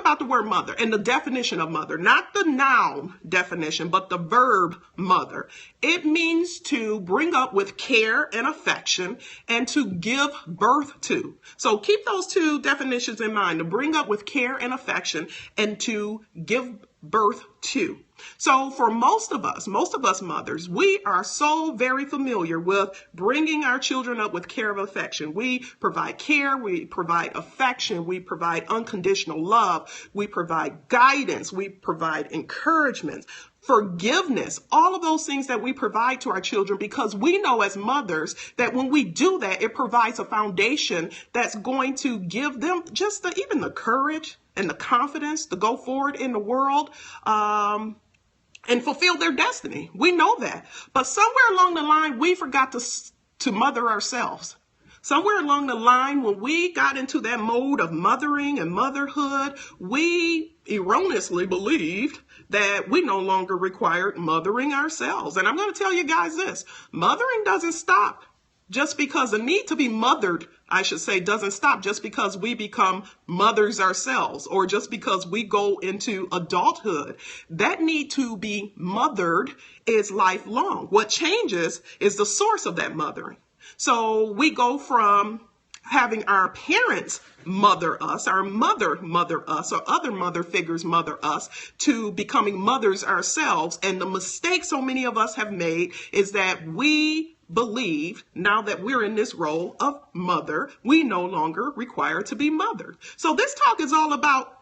about the word mother and the definition of mother, not the noun definition, but the verb mother. It means to bring up with care and affection and to give birth to. So keep those two definitions in mind, to bring up with care and affection and to give birth to. So for most of us mothers, we are so very familiar with bringing our children up with care and affection. We provide care, we provide affection, we provide unconditional love, we provide guidance, we provide encouragement, forgiveness, all of those things that we provide to our children, because we know as mothers that when we do that, it provides a foundation that's going to give them just even the courage and the confidence to go forward in the world, and fulfill their destiny. We know that. But somewhere along the line, we forgot to mother ourselves. Somewhere along the line, when we got into that mode of mothering and motherhood, we erroneously believed that we no longer required mothering ourselves. And I'm going to tell you guys this, mothering doesn't stop just because the need to be mothered, I should say, doesn't stop just because we become mothers ourselves or just because we go into adulthood. That need to be mothered is lifelong. What changes is the source of that mothering. So we go from having our parents mother us, our mother us, or other mother figures mother us, to becoming mothers ourselves. And the mistake so many of us have made is that we believe now that we're in this role of mother, we no longer require to be mothered. So this talk is all about,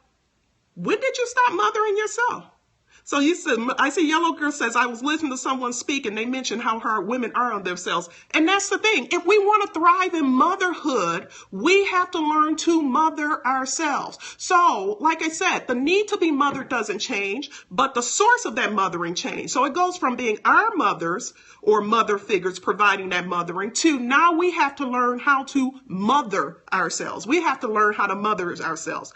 when did you stop mothering yourself? So you said, I see Yellow Girl says, I was listening to someone speak and they mentioned how hard women are on themselves. And that's the thing. If we want to thrive in motherhood, we have to learn to mother ourselves. So like I said, the need to be mothered doesn't change, but the source of that mothering changed. So it goes from being our mothers or mother figures providing that mothering to now we have to learn how to mother ourselves. We have to learn how to mother ourselves.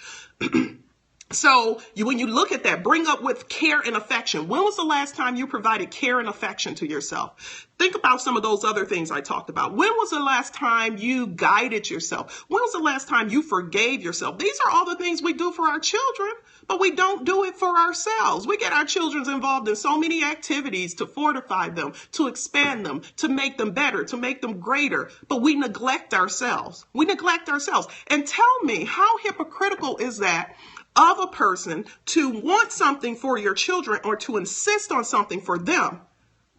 So when you look at that, bring up with care and affection. When was the last time you provided care and affection to yourself? Think about some of those other things I talked about. When was the last time you guided yourself? When was the last time you forgave yourself? These are all the things we do for our children, but we don't do it for ourselves. We get our children involved in so many activities to fortify them, to expand them, to make them better, to make them greater, but we neglect ourselves. We neglect ourselves. And tell me, how hypocritical is that of a person to want something for your children or to insist on something for them,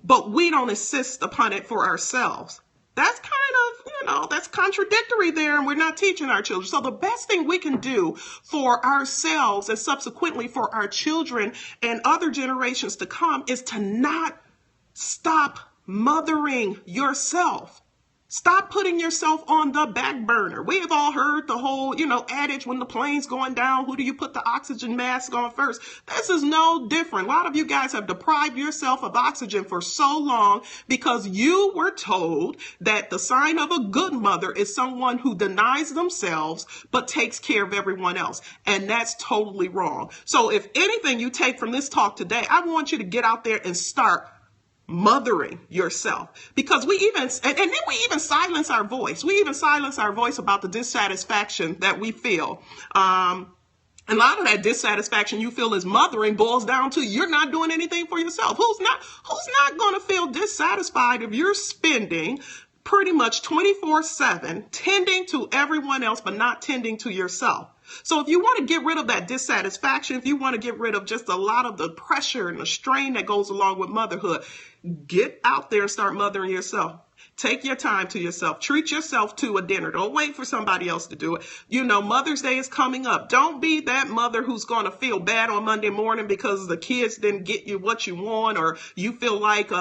but we don't insist upon it for ourselves? That's kind of, that's contradictory there, and we're not teaching our children. So the best thing we can do for ourselves and subsequently for our children and other generations to come is to not stop mothering yourself. Stop putting yourself on the back burner. We have all heard the whole, adage, when the plane's going down, who do you put the oxygen mask on first? This is no different. A lot of you guys have deprived yourself of oxygen for so long because you were told that the sign of a good mother is someone who denies themselves but takes care of everyone else. And that's totally wrong. So if anything you take from this talk today, I want you to get out there and start mothering yourself, because we even silence our voice. We even silence our voice about the dissatisfaction that we feel. A lot of that dissatisfaction you feel is mothering boils down to you're not doing anything for yourself. Who's not going to feel dissatisfied if you're spending pretty much 24/7 tending to everyone else but not tending to yourself? So if you want to get rid of that dissatisfaction, if you want to get rid of just a lot of the pressure and the strain that goes along with motherhood, get out there and start mothering yourself. Take your time to yourself. Treat yourself to a dinner. Don't wait for somebody else to do it. Mother's Day is coming up. Don't be that mother who's going to feel bad on Monday morning because the kids didn't get you what you want, or you feel like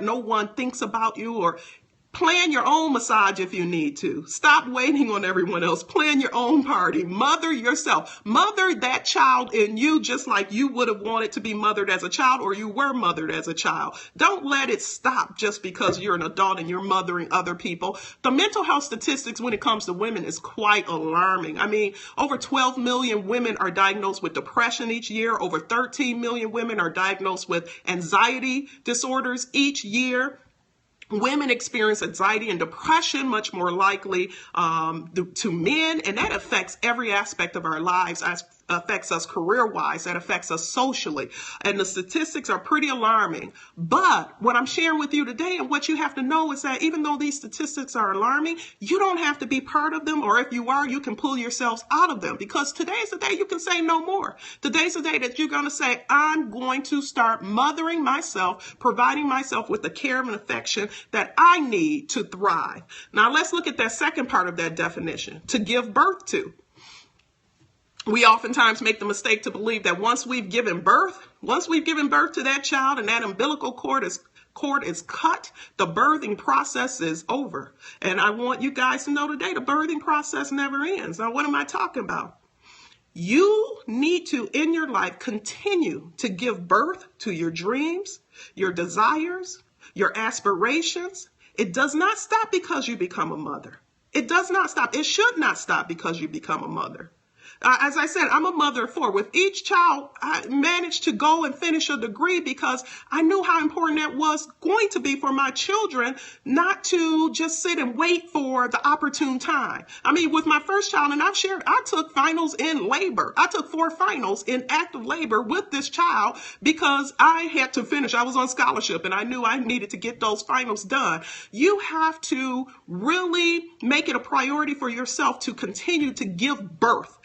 no one thinks about you, or plan your own massage if you need to. Stop waiting on everyone else. Plan your own party. Mother yourself. Mother that child in you just like you would have wanted to be mothered as a child, or you were mothered as a child. Don't let it stop just because you're an adult and you're mothering other people. The mental health statistics when it comes to women is quite alarming. I mean, over 12 million women are diagnosed with depression each year. Over 13 million women are diagnosed with anxiety disorders each year. Women experience anxiety and depression much more likely to men, and that affects every aspect of our lives. affects us career-wise, that affects us socially. And the statistics are pretty alarming. But what I'm sharing with you today and what you have to know is that even though these statistics are alarming, you don't have to be part of them, or if you are, you can pull yourselves out of them, because today's the day you can say no more. Today's the day that you're going to say, I'm going to start mothering myself, providing myself with the care and affection that I need to thrive. Now let's look at that second part of that definition: to give birth to. We oftentimes make the mistake to believe that once we've given birth to that child and that umbilical cord is cut, the birthing process is over. And I want you guys to know today, the birthing process never ends. Now, what am I talking about? You need to, in your life, continue to give birth to your dreams, your desires, your aspirations. It does not stop because you become a mother. It does not stop. It should not stop because you become a mother. As I said, I'm a mother of 4. With each child, I managed to go and finish a degree because I knew how important that was going to be for my children, not to just sit and wait for the opportune time. I mean, with my first child, and I've shared, I took finals in labor. I took 4 finals in active labor with this child because I had to finish. I was on scholarship and I knew I needed to get those finals done. You have to really make it a priority for yourself to continue to give birth,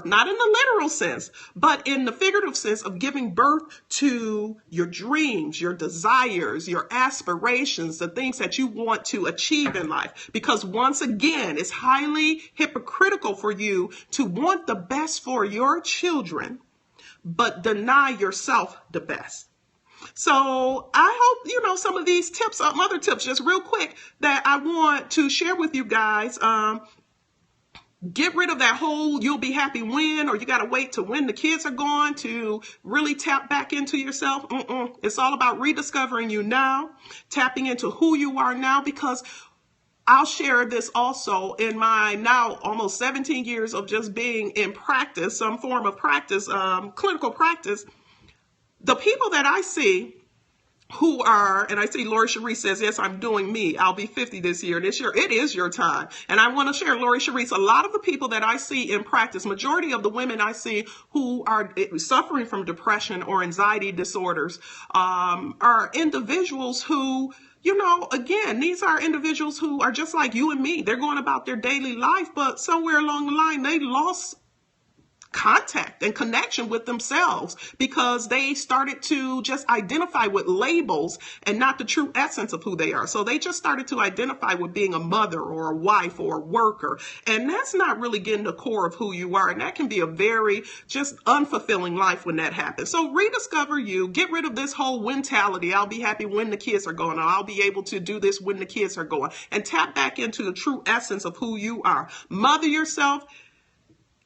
not in the literal sense, but in the figurative sense of giving birth to your dreams, your desires, your aspirations, the things that you want to achieve in life. Because once again, it's highly hypocritical for you to want the best for your children, but deny yourself the best. So I hope, some of these tips, other tips, just real quick, that I want to share with you guys. Get rid of that whole you'll be happy when, or you got to wait till when the kids are gone to really tap back into yourself. It's all about rediscovering you now, tapping into who you are now, because I'll share this also in my now almost 17 years of just being in practice, some form of practice, clinical practice. The people that I see who are, and I see Lori Cherie says, yes, I'm doing me. I'll be 50 this year. This year, it is your time. And I want to share, Lori Cherie, a lot of the people that I see in practice, majority of the women I see who are suffering from depression or anxiety disorders, are individuals who, again, these are individuals who are just like you and me. They're going about their daily life, but somewhere along the line, they lost contact and connection with themselves because they started to just identify with labels and not the true essence of who they are. So they just started to identify with being a mother or a wife or a worker. And that's not really getting the core of who you are. And that can be a very just unfulfilling life when that happens. So rediscover you, get rid of this whole mentality. I'll be happy when the kids are going, or I'll be able to do this when the kids are going, and tap back into the true essence of who you are. Mother yourself.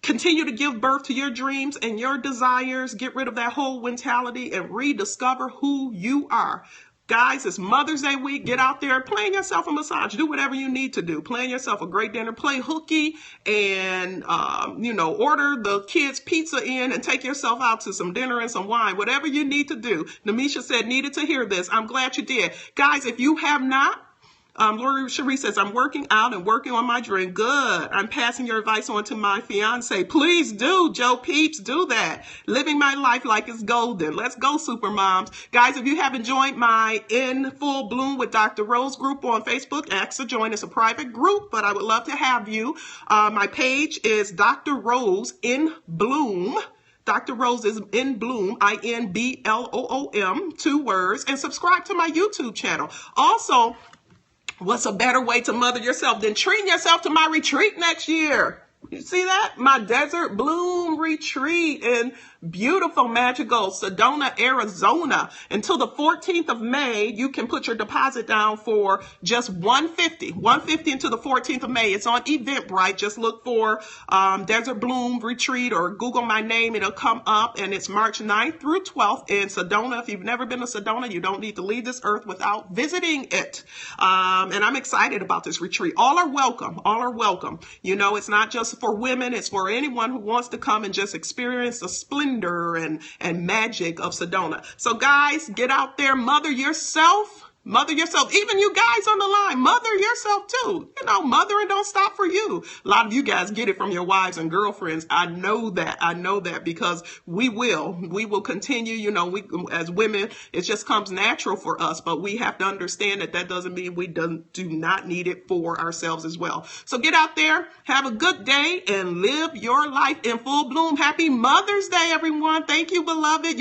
Continue to give birth to your dreams and your desires. Get rid of that whole mentality and rediscover who you are. Guys, it's Mother's Day week. Get out there, plan yourself a massage. Do whatever you need to do. Plan yourself a great dinner. Play hooky and, order the kids' pizza in and take yourself out to some dinner and some wine. Whatever you need to do. Namisha said, needed to hear this. I'm glad you did. Guys, if you have not, Lori Cherie says, I'm working out and working on my dream. Good. I'm passing your advice on to my fiance. Please do, Joe Peeps, do that. Living my life like it's golden. Let's go, super moms. Guys, if you haven't joined my In Full Bloom with Dr. Rose group on Facebook, ask to join. It's a private group, but I would love to have you. My page is Dr. Rose in Bloom. Dr. Rose is in Bloom, INBLOOM, 2 words, and subscribe to my YouTube channel. Also, what's a better way to mother yourself than treating yourself to my retreat next year? You see that? My Desert Bloom retreat in beautiful, magical Sedona, Arizona. Until the 14th of May, you can put your deposit down for just $150 until the 14th of May. It's on Eventbrite. Just look for Desert Bloom retreat or Google my name. It'll come up, and it's March 9th through 12th in Sedona. If you've never been to Sedona, you don't need to leave this earth without visiting it. And I'm excited about this retreat. All are welcome. All are welcome. It's not just for women. It's for anyone who wants to come and just experience the splendor and magic of Sedona. So guys, get out there, mother yourself. Mother yourself. Even you guys on the line, mother yourself too. You know, mother and don't stop for you. A lot of you guys get it from your wives and girlfriends. I know that because we will continue. You know, we as women, it just comes natural for us, but we have to understand that doesn't mean we do not need it for ourselves as well. So get out there, have a good day, and live your life in full bloom. Happy Mother's Day, everyone. Thank you, beloved.